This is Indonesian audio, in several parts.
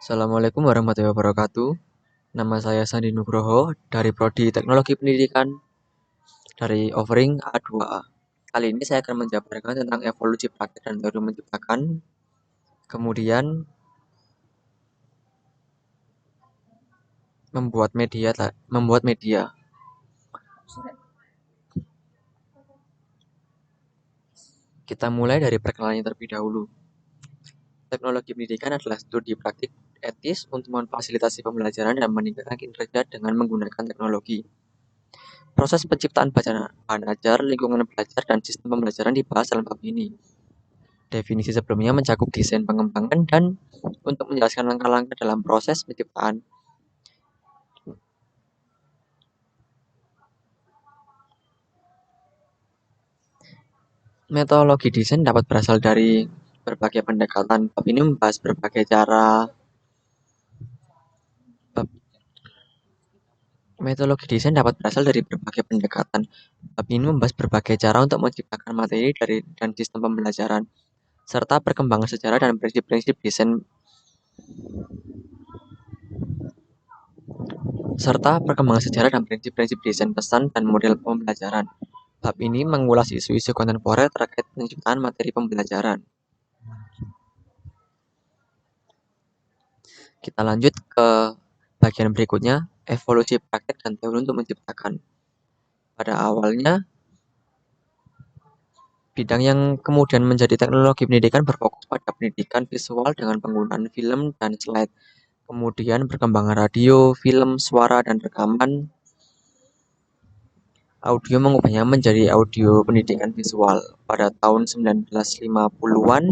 Assalamualaikum warahmatullahi wabarakatuh. Nama saya Sandi Nugroho dari Prodi Teknologi Pendidikan dari Offering A2A. Kali ini saya akan menjabarkan tentang evolusi praktek dan teori menciptakan, kemudian membuat media. Kita mulai dari perkenalannya terlebih dahulu. Teknologi pendidikan adalah studi praktik etis untuk memfasilitasi pembelajaran dan meningkatkan kinerja dengan menggunakan teknologi. Proses penciptaan bahan ajar, lingkungan belajar, dan sistem pembelajaran dibahas dalam bab ini. Definisi sebelumnya mencakup desain pengembangan dan untuk menjelaskan langkah-langkah dalam proses penciptaan. Metodologi desain dapat berasal dari berbagai pendekatan. Bab ini membahas berbagai cara. Metodologi desain dapat berasal dari berbagai pendekatan. Bab ini membahas berbagai cara untuk menciptakan materi dan sistem pembelajaran, serta perkembangan sejarah dan prinsip-prinsip desain pesan dan model pembelajaran. Bab ini mengulas isu-isu kontemporer terkait penciptaan materi pembelajaran. Kita lanjut ke bagian berikutnya, evolusi praktek dan teori untuk menciptakan. Pada awalnya, bidang yang kemudian menjadi teknologi pendidikan berfokus pada pendidikan visual dengan penggunaan film dan slide. Kemudian perkembangan radio, film, suara, dan rekaman audio mengubahnya menjadi audio pendidikan visual. Pada tahun 1950-an,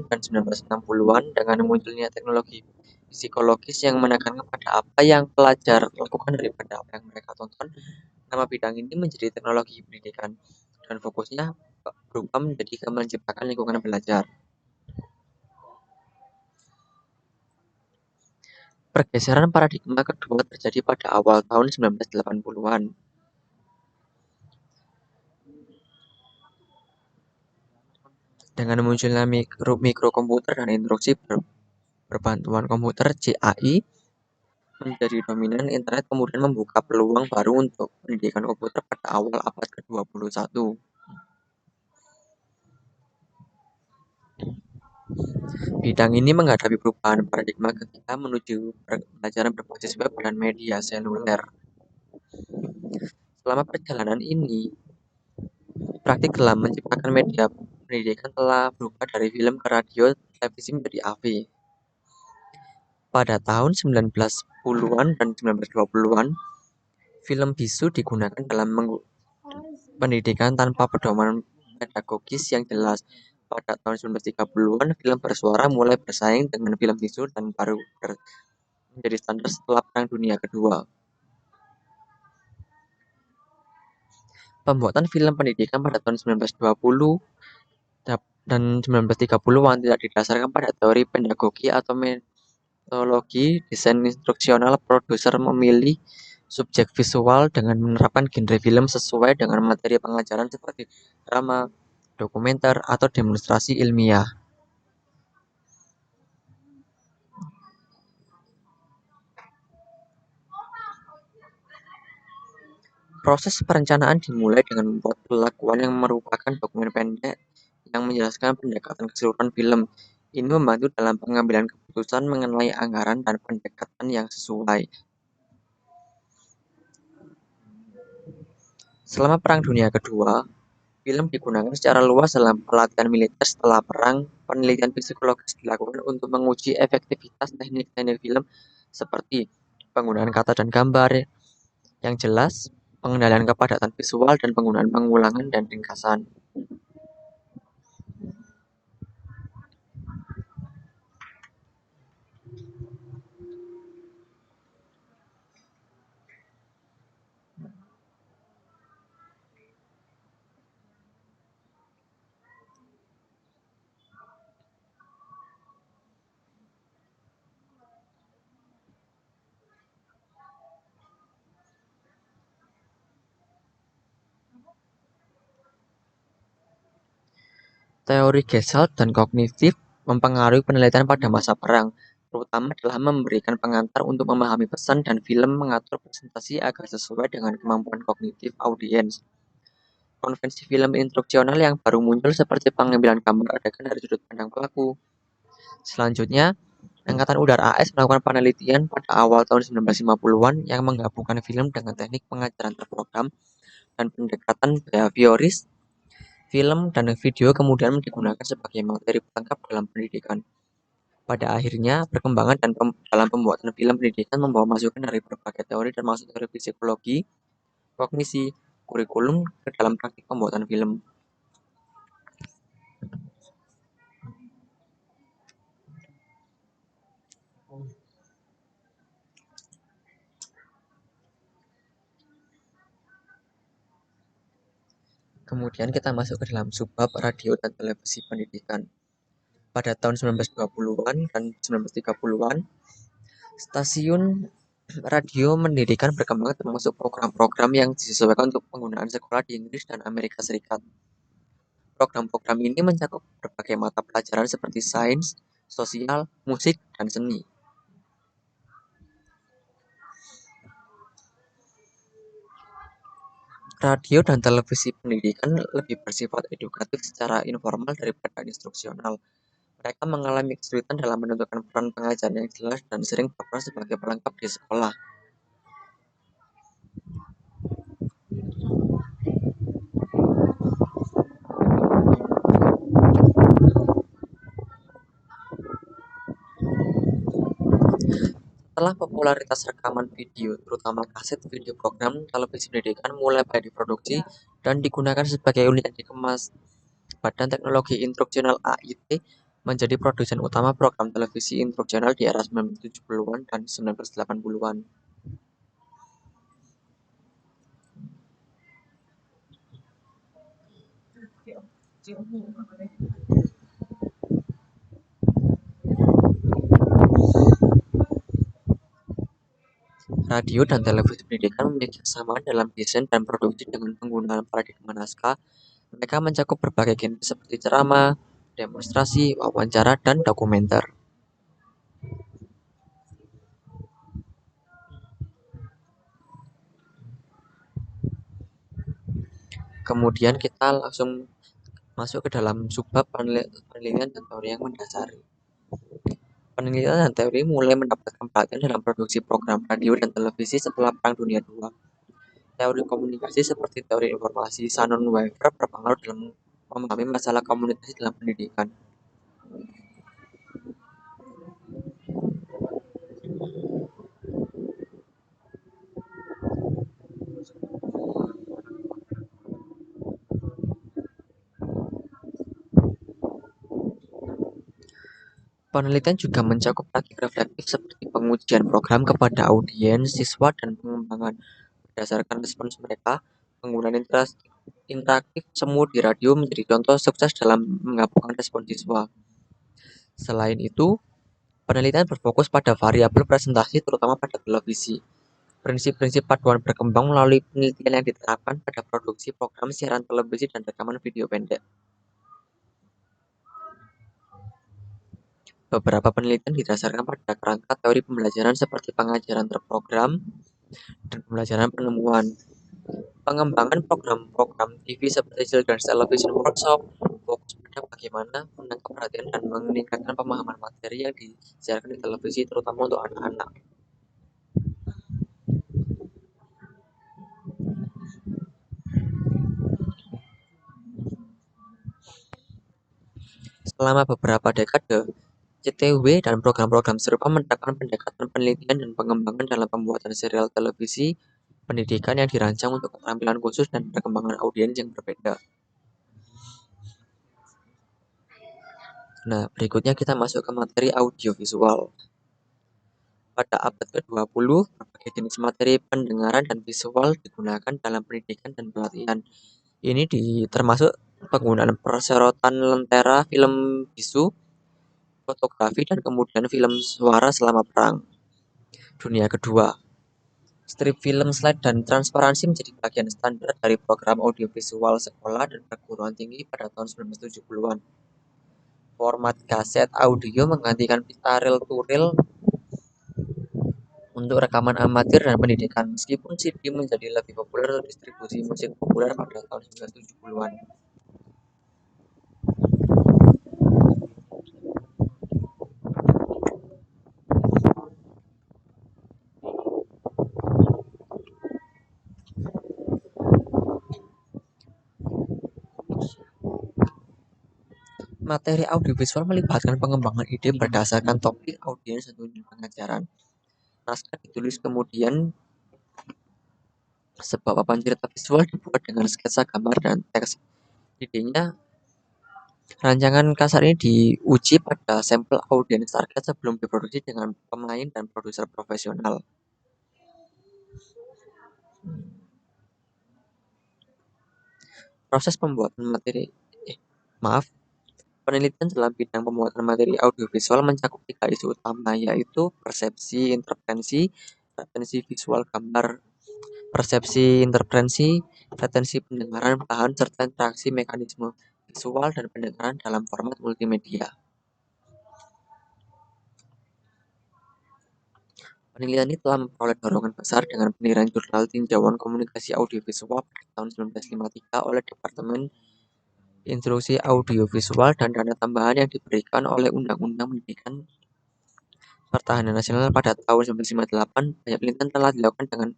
dan 1960-an dengan munculnya teknologi psikologis yang menekankan pada apa yang pelajar lakukan daripada apa yang mereka tonton, nama bidang ini menjadi teknologi pendidikan dan fokusnya berubah menjadi menciptakan lingkungan belajar. Pergeseran paradigma kedua terjadi pada awal tahun 1980-an. Dengan munculnya mikrokomputer dan instruksi berbantuan komputer (CAI) menjadi dominan, internet kemudian membuka peluang baru untuk pendidikan komputer pada awal abad ke-21. Bidang ini menghadapi perubahan paradigma ketika menuju pembelajaran berbasis web dan media seluler. Selama perjalanan ini, praktik dalam menciptakan media pendidikan telah berubah dari film ke radio, televisi menjadi AV. Pada tahun 1910-an dan 1920-an, film bisu digunakan dalam pendidikan tanpa pedoman pedagogis yang jelas. Pada tahun 1930-an, film bersuara mulai bersaing dengan film bisu dan baru menjadi standar setelah Perang Dunia Kedua. Pembuatan film pendidikan pada tahun 1920 dan 1930-an tidak didasarkan pada teori pedagogi atau metodologi desain instruksional. Produser memilih subjek visual dengan menerapkan genre film sesuai dengan materi pengajaran seperti drama, dokumenter, atau demonstrasi ilmiah. Proses perencanaan dimulai dengan membuat pelakuan yang merupakan dokumen pendek yang menjelaskan pendekatan keseluruhan film. Ini membantu dalam pengambilan keputusan mengenai anggaran dan pendekatan yang sesuai. Selama Perang Dunia Kedua, film digunakan secara luas dalam pelatihan militer setelah perang. Penelitian psikologis dilakukan untuk menguji efektivitas teknik-teknik film seperti penggunaan kata dan gambar yang jelas, pengendalian kepadatan visual, dan penggunaan pengulangan dan ringkasan. Teori Gestalt dan kognitif mempengaruhi penelitian pada masa perang, terutama dalam memberikan pengantar untuk memahami pesan dan film mengatur presentasi agar sesuai dengan kemampuan kognitif audiens. Konvensi film instruksional yang baru muncul seperti pengambilan gambar adegan dari sudut pandang pelaku. Selanjutnya, Angkatan Udara AS melakukan penelitian pada awal tahun 1950-an yang menggabungkan film dengan teknik pengajaran terprogram dan pendekatan behavioris. Film dan video kemudian digunakan sebagai materi pelengkap dalam pendidikan. Pada akhirnya, perkembangan dalam pembuatan film pendidikan membawa masukan dari berbagai teori termasuk teori psikologi, kognisi, kurikulum ke dalam praktik pembuatan film. Kemudian kita masuk ke dalam subbab radio dan televisi pendidikan. Pada tahun 1920-an dan 1930-an, stasiun radio pendidikan berkembang termasuk program-program yang disesuaikan untuk penggunaan sekolah di Inggris dan Amerika Serikat. Program-program ini mencakup berbagai mata pelajaran seperti sains, sosial, musik, dan seni. Radio dan televisi pendidikan lebih bersifat edukatif secara informal daripada instruksional. Mereka mengalami kesulitan dalam menentukan peran pengajar yang jelas dan sering berperan sebagai pelengkap di sekolah. Setelah popularitas rekaman video, terutama kaset video program televisi pendidikan mulai banyak diproduksi dan digunakan sebagai unit yang dikemas, Badan Teknologi Instruksional (AIT) menjadi produsen utama program televisi instruksional di era 1970-an dan 1980-an. Radio dan televisi pendidikan memiliki kesamaan dalam desain dan produksi dengan penggunaan paradigma naskah. Mereka mencakup berbagai genre seperti ceramah, demonstrasi, wawancara, dan dokumenter. Kemudian kita langsung masuk ke dalam subbab penelitian dan teori yang mendasari. Penelitian dan teori mulai mendapatkan perhatian dalam produksi program radio dan televisi setelah Perang Dunia II. Teori komunikasi seperti teori informasi Shannon Weaver berpengaruh dalam memahami masalah komunikasi dalam pendidikan. Penelitian juga mencakup praktik reflektif seperti pengujian program kepada audiens, siswa, dan pengembangan. Berdasarkan respons mereka, penggunaan interaktif semu di radio menjadi contoh sukses dalam menggabungkan respon siswa. Selain itu, penelitian berfokus pada variabel presentasi terutama pada televisi. Prinsip-prinsip paduan berkembang melalui penelitian yang diterapkan pada produksi program siaran televisi dan rekaman video pendek. Beberapa penelitian didasarkan pada kerangka teori pembelajaran seperti pengajaran terprogram dan pembelajaran penemuan. Pengembangan program-program TV seperti Children's Television Workshop fokus pada bagaimana menangkap perhatian dan meningkatkan pemahaman materi yang disiarkan di televisi terutama untuk anak-anak. Selama beberapa dekade, CTW dan program-program serupa menerapkan pendekatan penelitian dan pengembangan dalam pembuatan serial televisi pendidikan yang dirancang untuk keterampilan khusus dan perkembangan audiens yang berbeda. Nah, berikutnya kita masuk ke materi audiovisual. Pada abad ke-20, berbagai jenis materi pendengaran dan visual digunakan dalam pendidikan dan pelatihan. Ini termasuk penggunaan perserotan lentera, film bisu, fotografi, dan kemudian film suara selama Perang Dunia Kedua. Strip film, slide, dan transparansi menjadi bagian standar dari program audiovisual sekolah dan perguruan tinggi pada tahun 1970-an. Format kaset audio menggantikan pita reel-to-reel untuk rekaman amatir dan pendidikan, meskipun CD menjadi lebih populer untuk distribusi musik populer pada tahun 1970-an. Materi audiovisual melibatkan pengembangan ide berdasarkan topik, audiens, dan tujuan pengajaran. Naskah ditulis kemudian sebuah papan cerita visual dibuat dengan sketsa gambar dan teks. Idenya, rancangan kasar ini diuji pada sampel audiens target sebelum diproduksi dengan pemain dan produser profesional. Proses pembuatan penelitian dalam bidang pembuatan materi audiovisual mencakup 3 isu utama, yaitu persepsi, intervensi, retensi visual gambar, persepsi, intervensi, retensi pendengaran, bahan, serta interaksi mekanisme visual dan pendengaran dalam format multimedia. Penelitian ini telah memperoleh dorongan besar dengan penilaian jurnal tinjauan komunikasi audiovisual pada tahun 1953 oleh Departemen Instruksi Audiovisual dan dana tambahan yang diberikan oleh Undang-Undang Pendidikan Pertahanan Nasional pada tahun 1958. Banyak penelitian telah dilakukan dengan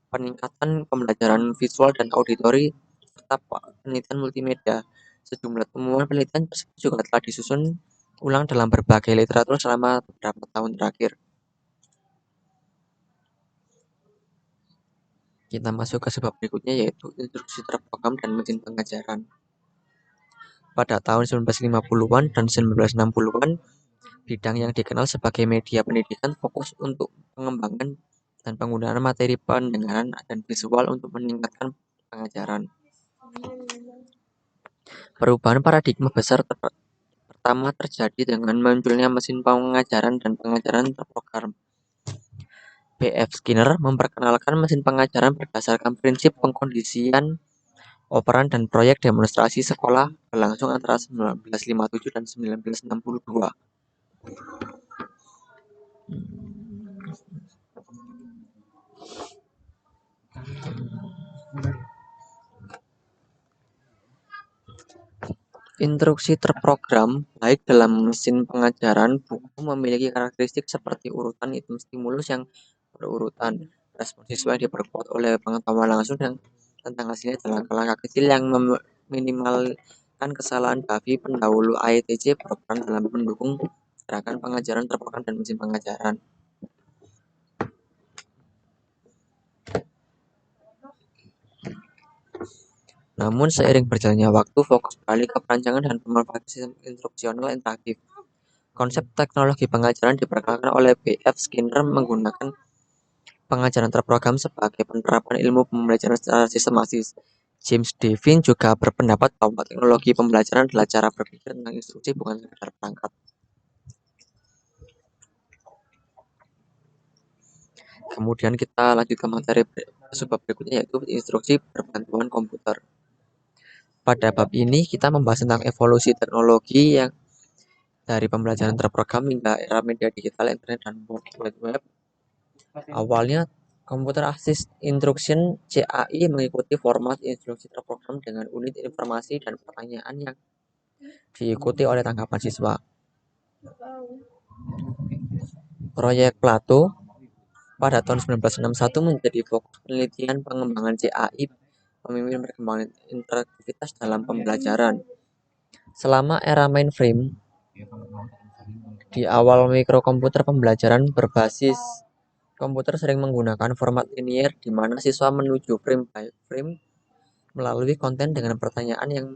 peningkatan pembelajaran visual dan auditori serta penelitian multimedia. Sejumlah temuan penelitian tersebut juga telah disusun ulang dalam berbagai literatur selama beberapa tahun terakhir. Kita masuk ke sebab berikutnya, yaitu instruksi terprogram dan mesin pengajaran. Pada tahun 1950-an dan 1960-an, bidang yang dikenal sebagai media pendidikan fokus untuk pengembangan dan penggunaan materi pendengaran dan visual untuk meningkatkan pengajaran. Perubahan paradigma besar pertama terjadi dengan munculnya mesin pengajaran dan pengajaran terprogram. B.F. Skinner memperkenalkan mesin pengajaran berdasarkan prinsip pengkondisian operan dan proyek demonstrasi sekolah berlangsung antara 1957 dan 1962. Instruksi terprogram, baik dalam mesin pengajaran buku, memiliki karakteristik seperti urutan item stimulus yang berurutan, respon siswa yang diperkuat oleh pengetahuan langsung dan tentang hasilnya dalam langkah kecil yang meminimalkan kesalahan Buffy pendahulu AETC berperan dalam mendukung gerakan pengajaran terprogram dan mesin pengajaran. Namun seiring berjalannya waktu, fokus beralih ke perancangan dan pemanfaatan sistem instruksional interaktif. Konsep teknologi pengajaran diperkenalkan oleh B.F. Skinner menggunakan pengajaran terprogram sebagai penerapan ilmu pembelajaran secara sistematis. James Devine juga berpendapat bahwa teknologi pembelajaran adalah cara berpikir tentang instruksi, bukan sekedar perangkat. Kemudian kita lanjut ke materi sebab berikutnya, yaitu instruksi berbantuan komputer. Pada bab ini kita membahas tentang evolusi teknologi yang dari pembelajaran terprogram hingga era media digital, internet, dan World Wide Web. Awalnya, Computer Assisted Instruction (CAI) mengikuti format instruksi terprogram dengan unit informasi dan pertanyaan yang diikuti oleh tanggapan siswa. Proyek Plato pada tahun 1961 menjadi fokus penelitian pengembangan CAI, memimpin perkembangan interaktivitas dalam pembelajaran. Selama era mainframe, di awal mikrokomputer, pembelajaran berbasis komputer sering menggunakan format linear di mana siswa menuju frame by frame melalui konten dengan pertanyaan yang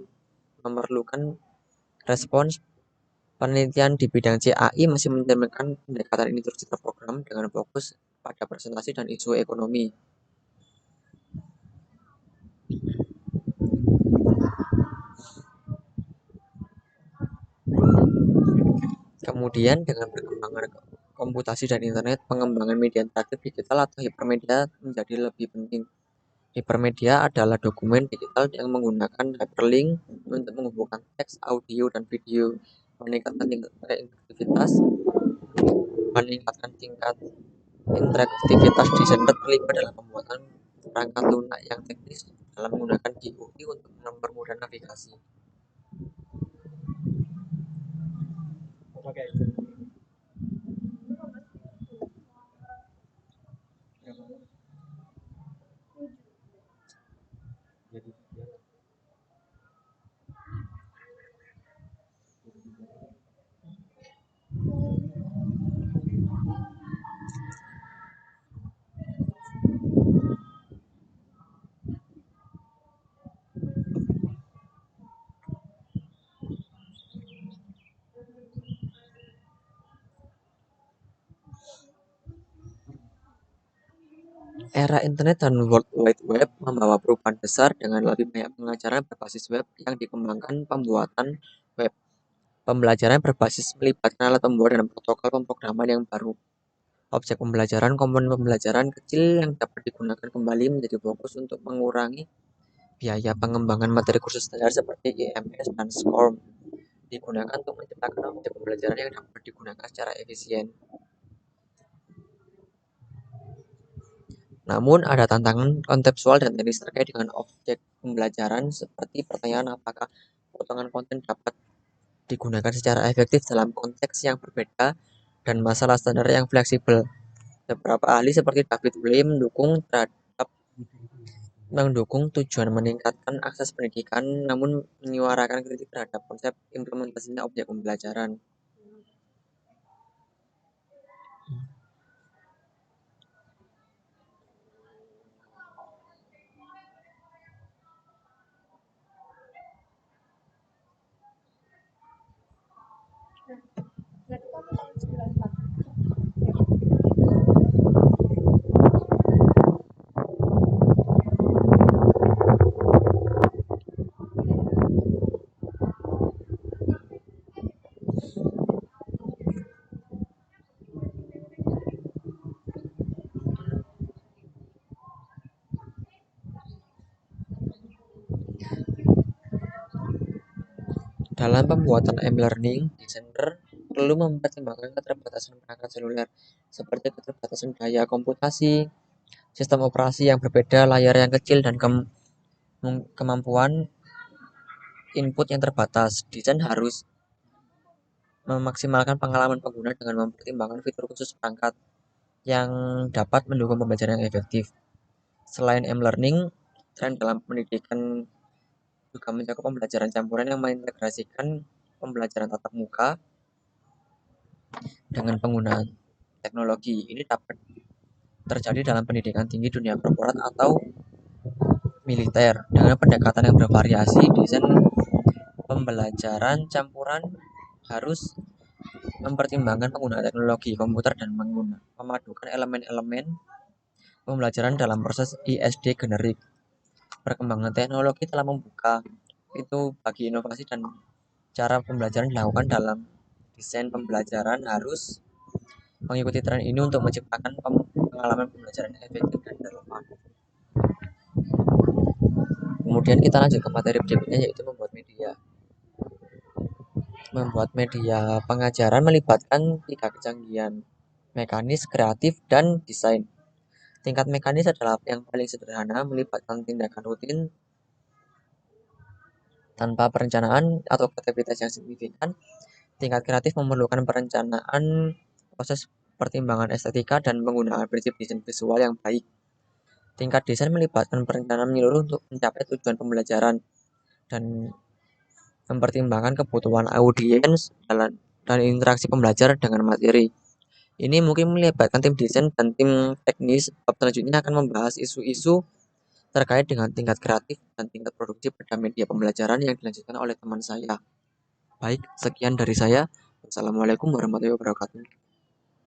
memerlukan respons. Penelitian di bidang CAI masih mencerminkan pendekatan instruksi terprogram dengan fokus pada presentasi dan isu ekonomi. Kemudian dengan perkembangan komputasi dan internet, pengembangan media interaktif digital atau hipermedia menjadi lebih penting. Hipermedia adalah dokumen digital yang menggunakan hyperlink untuk menghubungkan teks, audio, dan video meningkatkan tingkat interaktivitas, meningkatkan tingkat interaktivitas desainer terlibat dalam pembuatan perangkat lunak yang teknis dalam menggunakan GUI untuk mempermudah navigasi. Era internet dan World Wide Web membawa perubahan besar dengan lebih banyak pengajaran berbasis web yang dikembangkan pembuatan web. Pembelajaran berbasis melibatkan alat pembuat dan protokol pemrograman yang baru. Objek pembelajaran, komponen pembelajaran kecil yang dapat digunakan kembali menjadi fokus untuk mengurangi biaya pengembangan materi kursus standar seperti IMS dan SCORM digunakan untuk menciptakan objek pembelajaran yang dapat digunakan secara efisien. Namun, ada tantangan konseptual dan teknis terkait dengan objek pembelajaran seperti pertanyaan apakah potongan konten dapat digunakan secara efektif dalam konteks yang berbeda dan masalah standar yang fleksibel. Beberapa ahli seperti David Willey mendukung tujuan meningkatkan akses pendidikan, namun menyuarakan kritik terhadap konsep implementasinya objek pembelajaran. Dalam pembuatan e-learning, desainer perlu mempertimbangkan keterbatasan perangkat seluler, seperti keterbatasan daya komputasi, sistem operasi yang berbeda, layar yang kecil, dan kemampuan input yang terbatas. Desain harus memaksimalkan pengalaman pengguna dengan mempertimbangkan fitur khusus perangkat yang dapat mendukung pembelajaran yang efektif. Selain e-learning, tren dalam pendidikan juga mencakup pembelajaran campuran yang mengintegrasikan pembelajaran tatap muka dengan penggunaan teknologi. Ini dapat terjadi dalam pendidikan tinggi, dunia korporat, atau militer. Dengan pendekatan yang bervariasi, desain pembelajaran campuran harus mempertimbangkan penggunaan teknologi komputer dan memadukan elemen-elemen pembelajaran dalam proses ISD generik. Perkembangan teknologi telah membuka pintu bagi inovasi dan cara pembelajaran dilakukan dalam desain pembelajaran harus mengikuti tren ini untuk menciptakan pengalaman pembelajaran yang efektif dan relevan. Kemudian kita lanjut ke materi berikutnya, yaitu membuat media. Membuat media pengajaran melibatkan 3 kecanggihan: mekanis, kreatif, dan desain. Tingkat mekanis adalah yang paling sederhana, melibatkan tindakan rutin tanpa perencanaan atau kreativitas yang signifikan. Tingkat kreatif memerlukan perencanaan, proses pertimbangan estetika, dan penggunaan prinsip desain visual yang baik. Tingkat desain melibatkan perencanaan menyeluruh untuk mencapai tujuan pembelajaran dan mempertimbangkan kebutuhan audiens dan interaksi pembelajar dengan materi. Ini mungkin melibatkan tim desain dan tim teknis. Bab selanjutnya akan membahas isu-isu terkait dengan tingkat kreatif dan tingkat produksi pada media pembelajaran yang dilanjutkan oleh teman saya. Baik, sekian dari saya. Wassalamualaikum warahmatullahi wabarakatuh.